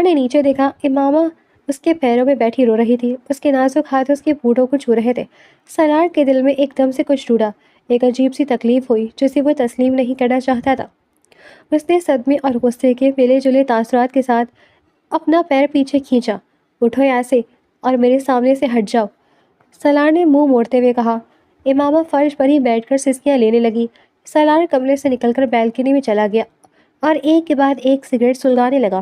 Speaker 1: نے نیچے دیکھا، امامہ اس کے پیروں میں بیٹھی رو رہی تھی، اس کے نازک ہاتھ اس کے پھوٹوں کو چھو رہے تھے۔ سالار کے دل میں ایک دم سے کچھ ٹوٹا، ایک عجیب سی تکلیف ہوئی جسے وہ تسلیم نہیں کرنا چاہتا تھا۔ اس نے صدمے اور غصے کے ملے جلے تاثرات کے ساتھ اپنا پیر پیچھے کھینچا۔ اٹھو یہاں سے اور میرے سامنے سے ہٹ جاؤ، سالار نے منہ موڑتے ہوئے کہا۔ امامہ فرش پر ہی بیٹھ کر سسکیاں لینے لگی۔ سالار کمرے سے نکل کر بیلکنی میں چلا گیا اور ایک کے بعد ایک سگریٹ سلگانے لگا۔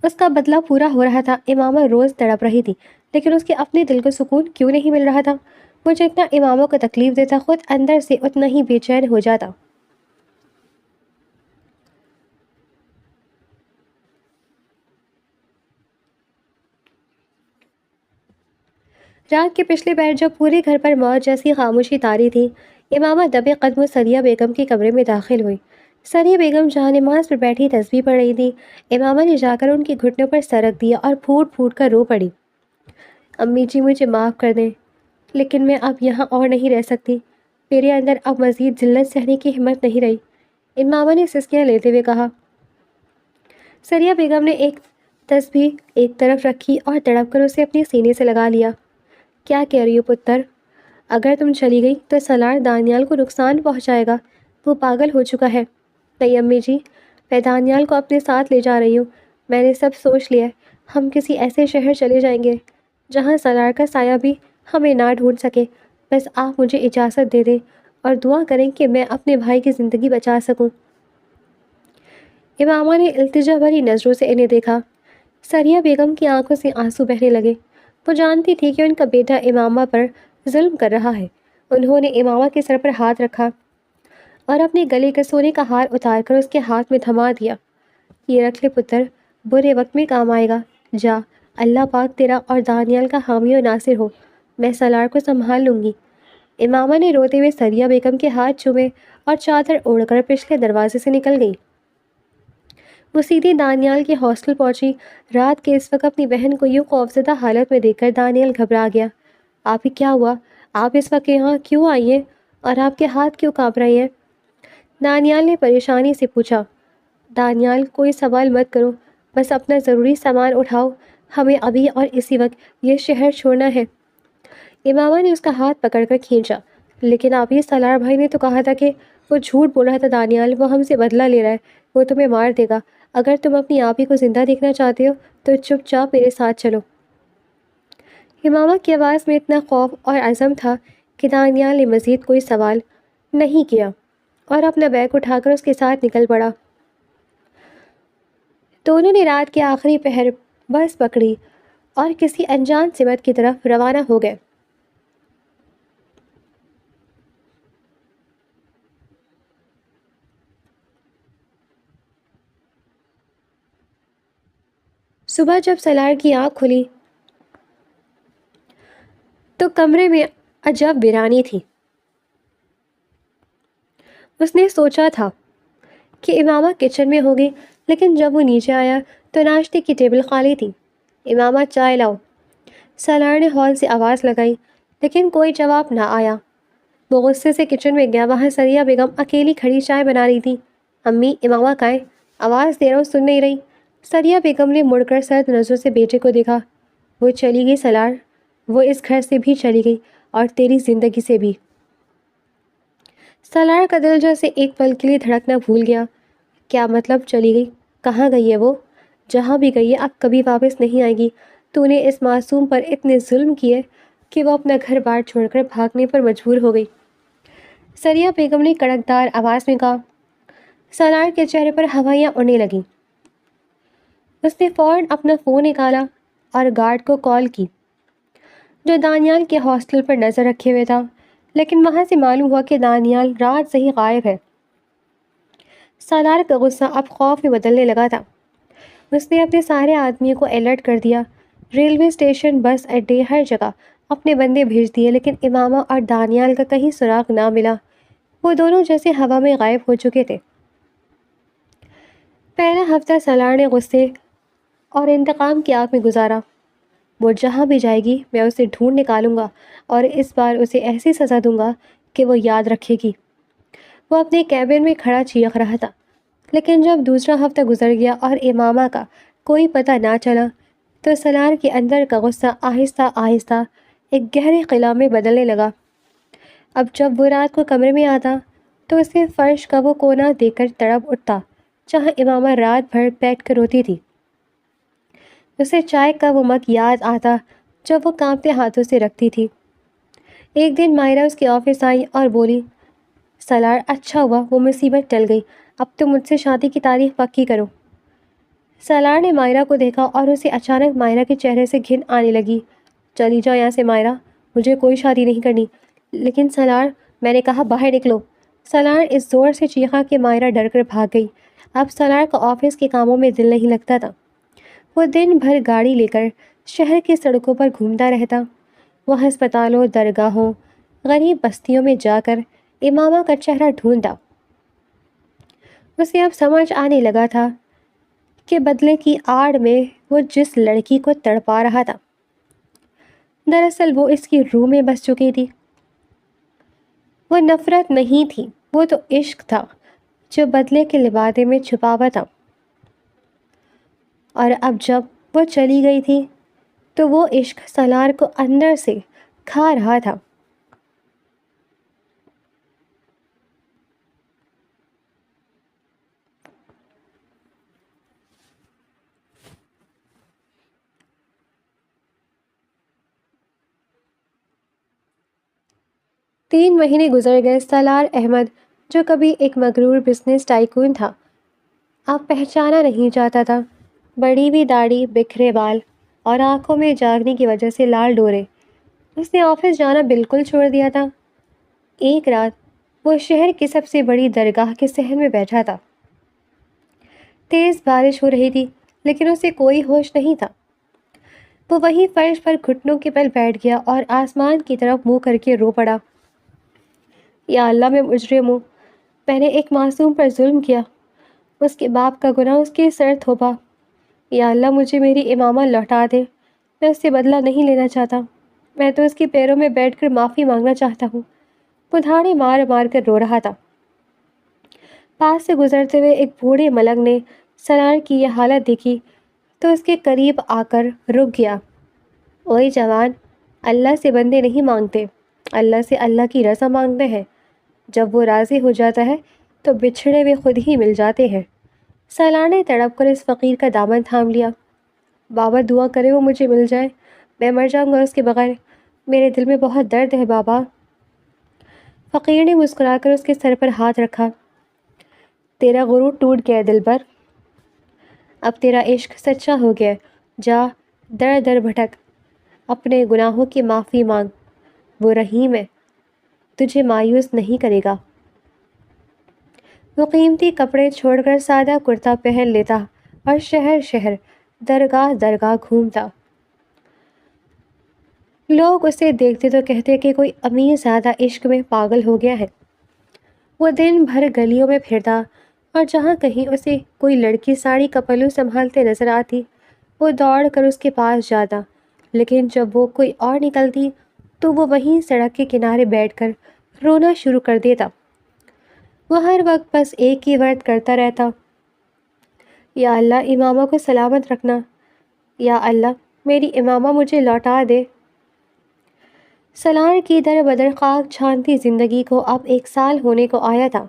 Speaker 1: اس کا بدلہ پورا ہو رہا تھا۔ امامہ روز تڑپ رہی تھی، لیکن اس کے اپنے دل کو سکون کیوں نہیں مل رہا تھا؟ وہ جتنا امامہ کو تکلیف دیتا، خود اندر سے اتنا ہی بے چین ہو جاتا۔ رات کے پچھلے پہر جب پورے گھر پر موت جیسی خاموشی طاری تھی، امامہ دبے قدم ثریا بیگم کے کمرے میں داخل ہوئی۔ ثریا بیگم جہاں نماز پر بیٹھی تسبیح پڑھ رہی تھی، امامہ نے جا کر ان کے گھٹنوں پر سر رکھ دیا اور پھوٹ پھوٹ کر رو پڑی۔ امی جی مجھے معاف کر دیں، لیکن میں اب یہاں اور نہیں رہ سکتی، میرے اندر اب مزید ذلت سہنے کی ہمت نہیں رہی، امامہ نے سسکیاں لیتے ہوئے کہا۔ ثریا بیگم نے ایک تسبیح ایک طرف رکھی اور تڑپ کر اسے اپنے سینے سے لگا لیا۔ کیا کہہ رہی ہو پتر؟ اگر تم چلی گئی تو سالار دانیال کو نقصان پہنچائے گا، وہ پاگل ہو چکا ہے۔ نہیں امی جی، میں دانیال کو اپنے ساتھ لے جا رہی ہوں، میں نے سب سوچ لیا ہے، ہم کسی ایسے شہر چلے جائیں گے جہاں سالار کا سایہ بھی ہمیں نہ ڈھونڈ سکے، بس آپ مجھے اجازت دے دیں اور دعا کریں کہ میں اپنے بھائی کی زندگی بچا سکوں۔ امامہ نے التجا بھری نظروں سے انہیں دیکھا۔ ثریا بیگم کی آنکھوں سے آنسو بہنے لگے۔ وہ جانتی تھی کہ ان کا بیٹا امامہ پر ظلم کر رہا ہے۔ انہوں نے امامہ کے سر پر ہاتھ رکھا اور اپنے گلے کا سونے کا ہار اتار کر اس کے ہاتھ میں تھما دیا۔ یہ رکھ لے پتر، برے وقت میں کام آئے گا، جا، اللہ پاک تیرا اور دانیال کا حامی و ناصر ہو، میں سالار کو سنبھال لوں گی۔ امامہ نے روتے ہوئے ثریا بیگم کے ہاتھ چومے اور چادر اوڑھ کر پچھلے دروازے سے نکل گئی۔ وہ سیدھی دانیال کے ہاسٹل پہنچی۔ رات کے اس وقت اپنی بہن کو یوں خوفزدہ حالت میں دیکھ کر دانیال گھبرا گیا۔ آپ ہی کیا ہوا؟ آپ اس وقت یہاں کیوں آئی ہیں اور آپ کے ہاتھ کیوں کانپ رہے ہیں؟ دانیال نے پریشانی سے پوچھا۔ دانیال کوئی سوال مت کرو، بس اپنا ضروری سامان اٹھاؤ، ہمیں ابھی اور اسی وقت یہ شہر چھوڑنا ہے۔ امامہ نے اس کا ہاتھ پکڑ کر کھینچا۔ لیکن آپ ہی سالار بھائی نے تو کہا تھا کہ وہ جھوٹ بول رہا تھا دانیال، وہ ہم سے بدلہ لے رہا ہے، وہ تمہیں مار دے گا، اگر تم اپنی آپ ہی کو زندہ دیکھنا چاہتے ہو تو چپ چاپ میرے ساتھ چلو۔ امامہ کی آواز میں اتنا خوف اور عزم تھا کہ دانیال نے مزید کوئی سوال نہیں کیا اور اپنا بیگ اٹھا کر اس کے ساتھ نکل پڑا۔ دونوں نے رات کے آخری پہر بس پکڑی اور کسی انجان سمت کی طرف روانہ ہو گئے۔ صبح جب سالار کی آنکھ کھلی تو کمرے میں عجب ویرانی تھی۔ اس نے سوچا تھا کہ امامہ کچن میں ہوگی، لیکن جب وہ نیچے آیا تو ناشتے کی ٹیبل خالی تھی۔ امامہ چائے لاؤ، سالار نے ہال سے آواز لگائی، لیکن کوئی جواب نہ آیا۔ وہ غصے سے کچن میں گیا، وہاں ثریا بیگم اکیلی کھڑی چائے بنا رہی تھی۔ امی، امامہ کہاں ہے؟ آواز دے رہا ہوں، سن نہیں رہی؟ ثریا بیگم نے مڑ کر سرد نظروں سے بیٹے کو دیکھا۔ وہ چلی گئی سالار، وہ اس گھر سے بھی چلی گئی اور تیری زندگی سے بھی۔ سالار کا دل جیسے ایک پل کے لیے دھڑکنا بھول گیا۔ کیا مطلب چلی گئی؟ کہاں گئی ہے وہ؟ جہاں بھی گئی ہے اب کبھی واپس نہیں آئے گی۔ تو نے اس معصوم پر اتنے ظلم کیے کہ وہ اپنا گھر بار چھوڑ کر بھاگنے پر مجبور ہو گئی۔ سریہ بیگم نے کڑکدار آواز میں کہا۔ سالار کے چہرے پر ہوائیاں اڑنے لگیں۔ اس نے فوراً اپنا فون نکالا اور گارڈ کو کال کی جو دانیال کے ہاسٹل پر نظر رکھے ہوئے تھا، لیکن وہاں سے معلوم ہوا کہ دانیال رات سے ہی غائب ہے۔ سالار کا غصہ اب خوف میں بدلنے لگا تھا۔ اس نے اپنے سارے آدمیوں کو الرٹ کر دیا، ریلوے اسٹیشن، بس اڈے، ہر جگہ اپنے بندے بھیج دیے، لیکن امامہ اور دانیال کا کہیں سراغ نہ ملا۔ وہ دونوں جیسے ہوا میں غائب ہو چکے تھے۔ پہلا ہفتہ سالار نے غصے اور انتقام کی آگ میں گزارا۔ وہ جہاں بھی جائے گی میں اسے ڈھونڈ نکالوں گا اور اس بار اسے ایسی سزا دوں گا کہ وہ یاد رکھے گی۔ وہ اپنے کیبن میں کھڑا چیخ رہا تھا، لیکن جب دوسرا ہفتہ گزر گیا اور امامہ کا کوئی پتہ نہ چلا تو سالار کے اندر کا غصہ آہستہ آہستہ ایک گہرے قلعہ میں بدلنے لگا۔ اب جب وہ رات کو کمرے میں آتا تو اسے فرش کا وہ کونا دیکھ کر تڑپ اٹھتا جہاں امامہ رات بھر بیٹھ کر روتی تھی۔ اسے چائے کا وہ مگ یاد آتا جب وہ کانپتے ہاتھوں سے رکھتی تھی۔ ایک دن مائرہ اس کے آفس آئی اور بولی، سالار اچھا ہوا وہ مصیبت ٹل گئی، اب تم مجھ سے شادی کی تاریخ پکی کرو۔ سالار نے مائرہ کو دیکھا اور اسے اچانک مائرہ کے چہرے سے گھن آنے لگی۔ چلی جاؤ یہاں سے مائرہ، مجھے کوئی شادی نہیں کرنی۔ لیکن سالار، میں نے کہا باہر نکلو۔ سالار اس زور سے چیخا کہ مائرہ ڈر کر بھاگ گئی۔ اب سالار کا آفس کے کاموں میں دل نہیں لگتا تھا۔ وہ دن بھر گاڑی لے کر شہر کی سڑکوں پر گھومتا رہتا۔ وہ ہسپتالوں، درگاہوں، غریب بستیوں میں جا کر امامہ کا چہرہ ڈھونڈتا۔ اسے اب سمجھ آنے لگا تھا کہ بدلے کی آڑ میں وہ جس لڑکی کو تڑپا رہا تھا، دراصل وہ اس کی روح میں بس چکی تھی۔ وہ نفرت نہیں تھی، وہ تو عشق تھا جو بدلے کے لبادے میں چھپا ہوا تھا۔ اور اب جب وہ چلی گئی تھی تو وہ عشق سالار کو اندر سے کھا رہا تھا۔ تین مہینے گزر گئے۔ سالار احمد، جو کبھی ایک مغرور بزنس ٹائکون تھا، اب پہچانا نہیں جاتا تھا۔ بڑی ہوئی داڑھی، بکھرے بال اور آنکھوں میں جاگنے کی وجہ سے لال ڈورے۔ اس نے آفس جانا بالکل چھوڑ دیا تھا۔ ایک رات وہ شہر کی سب سے بڑی درگاہ کے صحن میں بیٹھا تھا۔ تیز بارش ہو رہی تھی لیکن اسے کوئی ہوش نہیں تھا۔ وہ وہیں فرش پر گھٹنوں کے بل بیٹھ گیا اور آسمان کی طرف منہ کر کے رو پڑا۔ یا اللہ، میں مجرم ہوں، میں نے ایک معصوم پر ظلم کیا، اس کے باپ کا گناہ اس کے سر تھوپا۔ یا اللہ، مجھے میری امامہ لوٹا دے، میں اس سے بدلہ نہیں لینا چاہتا، میں تو اس کے پیروں میں بیٹھ کر معافی مانگنا چاہتا ہوں۔ وہ دھاڑے مار مار کر رو رہا تھا۔ پاس سے گزرتے ہوئے ایک بوڑھے ملنگ نے سالار کی یہ حالت دیکھی تو اس کے قریب آ کر رک گیا۔ اوئے جوان، اللہ سے بندے نہیں مانگتے، اللہ سے اللہ کی رضا مانگتے ہیں۔ جب وہ راضی ہو جاتا ہے تو بچھڑے ہوئے خود ہی مل جاتے ہیں۔ سالار نے تڑپ کر اس فقیر کا دامن تھام لیا۔ بابا دعا کرے وہ مجھے مل جائے، میں مر جاؤں گا اس کے بغیر، میرے دل میں بہت درد ہے بابا۔ فقیر نے مسکرا کر اس کے سر پر ہاتھ رکھا۔ تیرا غرور ٹوٹ گیا دلبر، اب تیرا عشق سچا ہو گیا، جا در در بھٹک، اپنے گناہوں کی معافی مانگ، وہ رحیم ہے، تجھے مایوس نہیں کرے گا۔ وہ قیمتی کپڑے چھوڑ کر سادہ کرتا پہن لیتا اور شہر شہر، درگاہ درگاہ گھومتا۔ لوگ اسے دیکھتے تو کہتے کہ کوئی امیر زیادہ عشق میں پاگل ہو گیا ہے۔ وہ دن بھر گلیوں میں پھرتا اور جہاں کہیں اسے کوئی لڑکی ساڑی کا پلو سنبھالتے نظر آتی وہ دوڑ کر اس کے پاس جاتا، لیکن جب وہ کوئی اور نکلتی تو وہ وہیں سڑک کے کنارے بیٹھ کر رونا شروع کر دیتا۔ وہ ہر وقت بس ایک ہی ورد کرتا رہتا، یا اللہ امامہ کو سلامت رکھنا، یا اللہ میری امامہ مجھے لوٹا دے۔ سالار کی در بدر خاک چھانتی زندگی کو اب 1 سال ہونے کو آیا تھا۔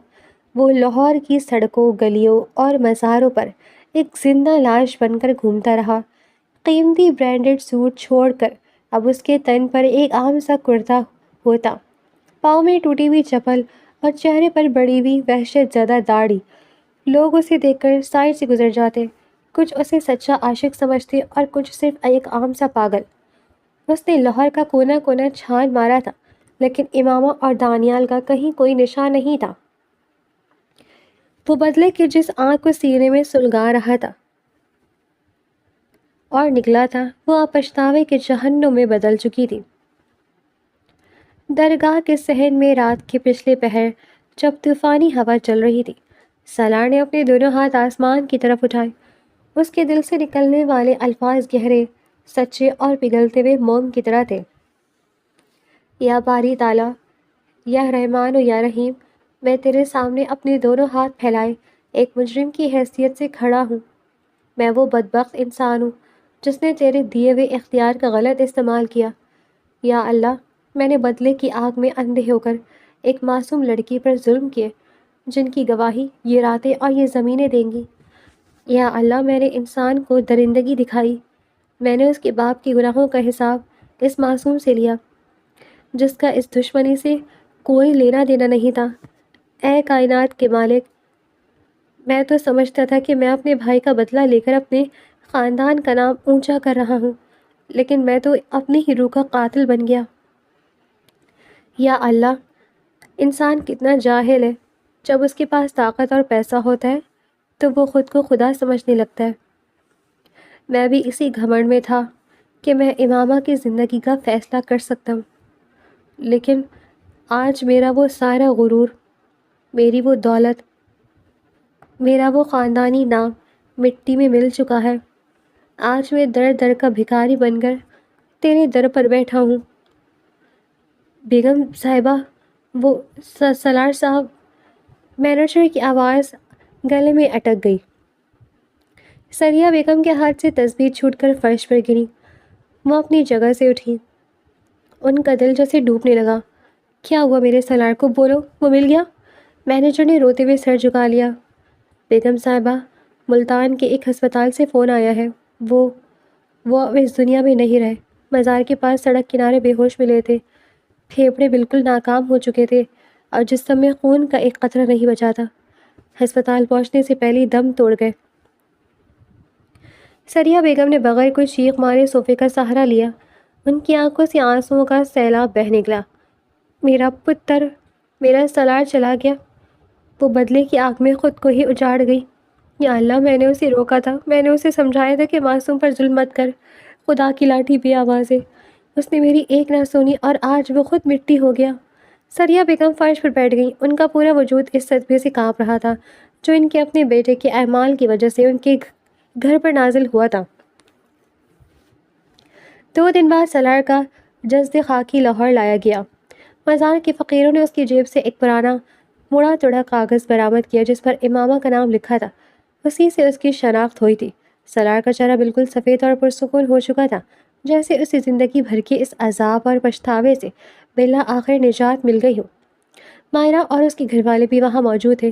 Speaker 1: وہ لاہور کی سڑکوں، گلیوں اور مزاروں پر ایک زندہ لاش بن کر گھومتا رہا۔ قیمتی برانڈڈ سوٹ چھوڑ کر اب اس کے تن پر ایک عام سا کرتا ہوتا، پاؤں میں ٹوٹی ہوئی چپل اور چہرے پر بڑی ہوئی وحشت زدہ داڑھی۔ لوگ اسے دیکھ کر سائڈ سے گزر جاتے، کچھ اسے سچا عاشق سمجھتے اور کچھ صرف ایک عام سا پاگل۔ اس نے لاہور کا کونا کونا چھان مارا تھا، لیکن امامہ اور دانیال کا کہیں کوئی نشان نہیں تھا۔ وہ بدلے کے جس آنکھ کو سینے میں سلگا رہا تھا اور نکلا تھا، وہ اب پچھتاوے کے جہنم میں بدل چکی تھی۔ درگاہ کے صحن میں رات کے پچھلے پہر جب طوفانی ہوا چل رہی تھی، سالار نے اپنے دونوں ہاتھ آسمان کی طرف اٹھائے۔ اس کے دل سے نکلنے والے الفاظ گہرے، سچے اور پگھلتے ہوئے موم کی طرح تھے۔ یا باری تعالیٰ، یا رحمان و یا رحیم، میں تیرے سامنے اپنے دونوں ہاتھ پھیلائے ایک مجرم کی حیثیت سے کھڑا ہوں۔ میں وہ بدبخت انسان ہوں جس نے تیرے دیے ہوئے اختیار کا غلط استعمال کیا۔ یا اللہ، میں نے بدلے کی آگ میں اندھے ہو کر ایک معصوم لڑکی پر ظلم کیے، جن کی گواہی یہ راتیں اور یہ زمینیں دیں گی۔ یا اللہ، میں نے انسان کو درندگی دکھائی، میں نے اس کے باپ کے گناہوں کا حساب اس معصوم سے لیا جس کا اس دشمنی سے کوئی لینا دینا نہیں تھا۔ اے کائنات کے مالک، میں تو سمجھتا تھا کہ میں اپنے بھائی کا بدلہ لے کر اپنے خاندان کا نام اونچا کر رہا ہوں، لیکن میں تو اپنی ہی روح کا قاتل بن گیا۔ یا اللہ، انسان کتنا جاہل ہے، جب اس کے پاس طاقت اور پیسہ ہوتا ہے تو وہ خود کو خدا سمجھنے لگتا ہے۔ میں بھی اسی گھمنڈ میں تھا کہ میں امامہ کی زندگی کا فیصلہ کر سکتا ہوں، لیکن آج میرا وہ سارا غرور، میری وہ دولت، میرا وہ خاندانی نام مٹی میں مل چکا ہے۔ آج میں در در کا بھکاری بن کر تیرے در پر بیٹھا ہوں۔ بیگم صاحبہ، وہ سالار صاحب، مینیجر کی آواز گلے میں اٹک گئی۔ سریہ بیگم کے ہاتھ سے تسبیح چھوٹ کر فرش پر گری۔ وہ اپنی جگہ سے اٹھی، ان کا دل جیسے ڈوبنے لگا۔ کیا ہوا میرے سالار کو؟ بولو، وہ مل گیا؟ مینیجر نے روتے ہوئے سر جھکا لیا۔ بیگم صاحبہ، ملتان کے ایک ہسپتال سے فون آیا ہے، وہ اب اس دنیا میں نہیں رہے۔ مزار کے پاس سڑک کنارے بے ہوش ملے تھے، پھیپھڑے بالکل ناکام ہو چکے تھے اور جسم میں خون کا ایک قطرہ نہیں بچا تھا۔ ہسپتال پہنچنے سے پہلے دم توڑ گئے۔ سریہ بیگم نے بغیر کوئی چیخ مارے صوفے کا سہارا لیا۔ ان کی آنکھوں سے آنسوؤں کا سیلاب بہہ نکلا۔ میرا پتر، میرا سالار چلا گیا، وہ بدلے کی آگ میں خود کو ہی اجاڑ گئی۔ یا اللہ، میں نے اسے روکا تھا، میں نے اسے سمجھایا تھا کہ معصوم پر ظلم مت کر۔ خدا کی لاٹھی بے آواز ہے، اس نے میری ایک نہ سنی اور آج وہ خود مٹی ہو گیا۔ سریہ بیگم فرش پر بیٹھ گئی۔ ان کا پورا وجود اس صدمے سے کانپ رہا تھا جو ان کے اپنے بیٹے کے اعمال کی وجہ سے ان کے گھر پر نازل ہوا تھا۔ 2 دن بعد سالار کا جسد خاکی لاہور لایا گیا۔ مزار کے فقیروں نے اس کی جیب سے ایک پرانا مڑا توڑا کاغذ برآمد کیا جس پر امامہ کا نام لکھا تھا۔ اسی سے اس کی شناخت ہوئی تھی۔ سالار کا چہرہ بالکل سفید اور پرسکون ہو چکا تھا، جیسے اسے زندگی بھر کے اس عذاب اور پچھتاوے سے بالآخر نجات مل گئی ہو۔ مائرہ اور اس کے گھر والے بھی وہاں موجود تھے،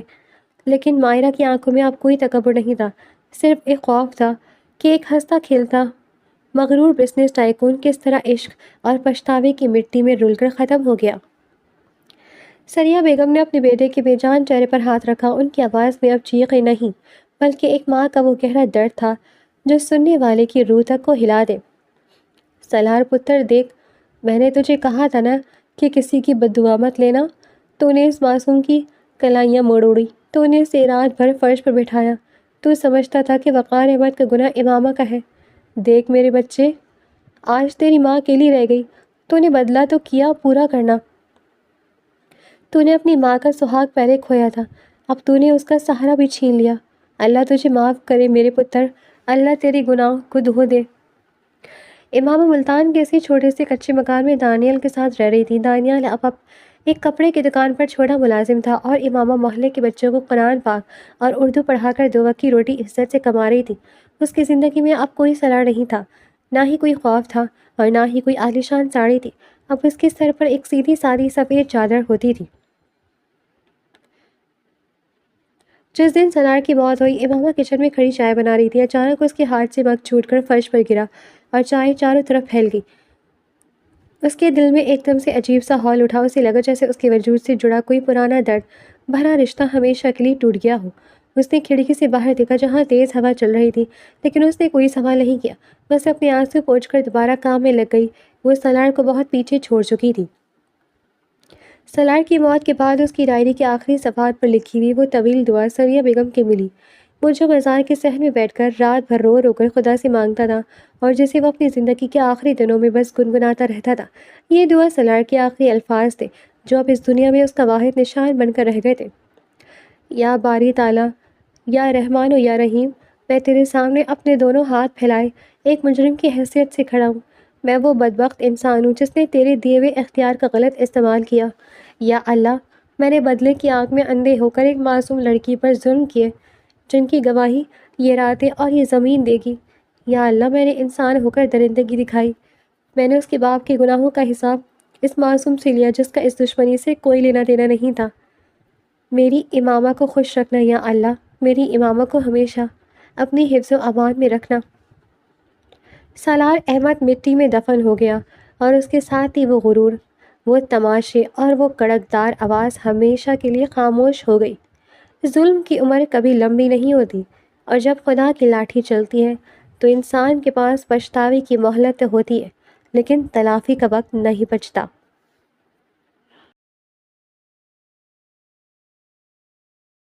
Speaker 1: لیکن مائرہ کی آنکھوں میں اب کوئی تکبر نہیں تھا، صرف ایک خوف تھا کہ ایک ہنستا کھیلتا مغرور بزنس ٹائکون کس طرح عشق اور پچھتاوے کی مٹی میں رل کر ختم ہو گیا۔ سریہ بیگم نے اپنے بیٹے کے بے جان چہرے پر ہاتھ رکھا۔ ان کی آواز میں اب چیخیں نہیں، بلکہ ایک ماں کا وہ گہرا درد تھا جو سننے والے کی روح تک کو ہلا دے۔ سالار پتر، دیکھ، میں نے تجھے کہا تھا نا کہ کسی کی بد دعا مت لینا۔ تو نے اس معصوم کی کلائیاں موڑ اڑی، تو نے اسے رات بھر فرش پر بٹھایا، تو سمجھتا تھا کہ وقار احمد کا گناہ امامہ کا ہے۔ دیکھ میرے بچے، آج تیری ماں اکیلی رہ گئی۔ تو نے بدلہ تو کیا پورا کرنا، تو نے اپنی ماں کا سہاگ پہلے کھویا تھا، اب تو نے اس کا سہارا بھی چھین لیا۔ اللہ تجھے معاف کرے میرے پتر، اللہ تیرے گناہ کو دھو دے۔ امامہ ملتان کے اسی چھوٹے سے کچے مکان میں دانیال کے ساتھ رہ رہی تھی۔ دانیال اب ایک کپڑے کی دکان پر چھوٹا ملازم تھا اور امامہ محلے کے بچوں کو قرآن پاک اور اردو پڑھا کر 2 وقت کی روٹی عزت سے کما رہی تھی۔ اس کی زندگی میں اب کوئی سالار نہیں تھا، نہ ہی کوئی خوف تھا اور نہ ہی کوئی عالیشان ساڑی تھی۔ اب اس کے سر پر ایک سیدھی سادی سفید چادر ہوتی تھی۔ جس دن سالار کی موت ہوئی، امامہ کچن میں کھڑی چائے بنا رہی تھی۔ اچانک اس کے ہاتھ سے مگ چھوٹ کر فرش پر گرا اور چائے چاروں طرف پھیل گئی۔ اس کے دل میں ایک دم سے عجیب سا ہول اٹھا، اسے لگا جیسے اس کے وجود سے جڑا کوئی پرانا درد بھرا رشتہ ہمیشہ کے لیے ٹوٹ گیا ہو۔ اس نے کھڑکی سے باہر دیکھا جہاں تیز ہوا چل رہی تھی، لیکن اس نے کوئی سوال نہیں کیا، بس اپنے آنسو پوچھ کر دوبارہ کام میں لگ گئی۔ وہ سالار کو بہت پیچھے چھوڑ چکی تھی۔ سالار کی موت کے بعد اس کی ڈائری کے آخری صفحات پر لکھی ہوئی وہ طویل دعا سریہ بیگم کی ملی، وہ جو مزار کے صحن میں بیٹھ کر رات بھر رو رو کر خدا سے مانگتا تھا اور جسے وہ اپنی زندگی کے آخری دنوں میں بس گنگناتا رہتا تھا۔ یہ دعا سالار کے آخری الفاظ تھے جو اب اس دنیا میں اس کا واحد نشان بن کر رہ گئے تھے۔ یا باری تعالیٰ، یا رحمان و یا رحیم، میں تیرے سامنے اپنے دونوں ہاتھ پھیلائے ایک مجرم کی حیثیت سے کھڑا ہوں۔ میں وہ بدبخت انسان ہوں جس نے تیرے دیے ہوئے اختیار کا غلط استعمال کیا۔ یا اللہ، میں نے بدلے کی آنکھ میں اندھے ہو کر ایک معصوم لڑکی پر ظلم کیے جن کی گواہی یہ راتیں اور یہ زمین دے گی۔ یا اللہ، میں نے انسان ہو کر درندگی دکھائی، میں نے اس کے باپ کے گناہوں کا حساب اس معصوم سے لیا جس کا اس دشمنی سے کوئی لینا دینا نہیں تھا۔ میری امامہ کو خوش رکھنا یا اللہ، میری امامہ کو ہمیشہ اپنی حفظ و امان میں رکھنا۔ سالار احمد مٹی میں دفن ہو گیا اور اس کے ساتھ ہی وہ غرور، وہ تماشے اور وہ کڑکدار آواز ہمیشہ کے لیے خاموش ہو گئی۔ ظلم کی عمر کبھی لمبی نہیں ہوتی، اور جب خدا کی لاٹھی چلتی ہے تو انسان کے پاس پچھتاوے کی مہلت ہوتی ہے، لیکن تلافی کا وقت نہیں بچتا۔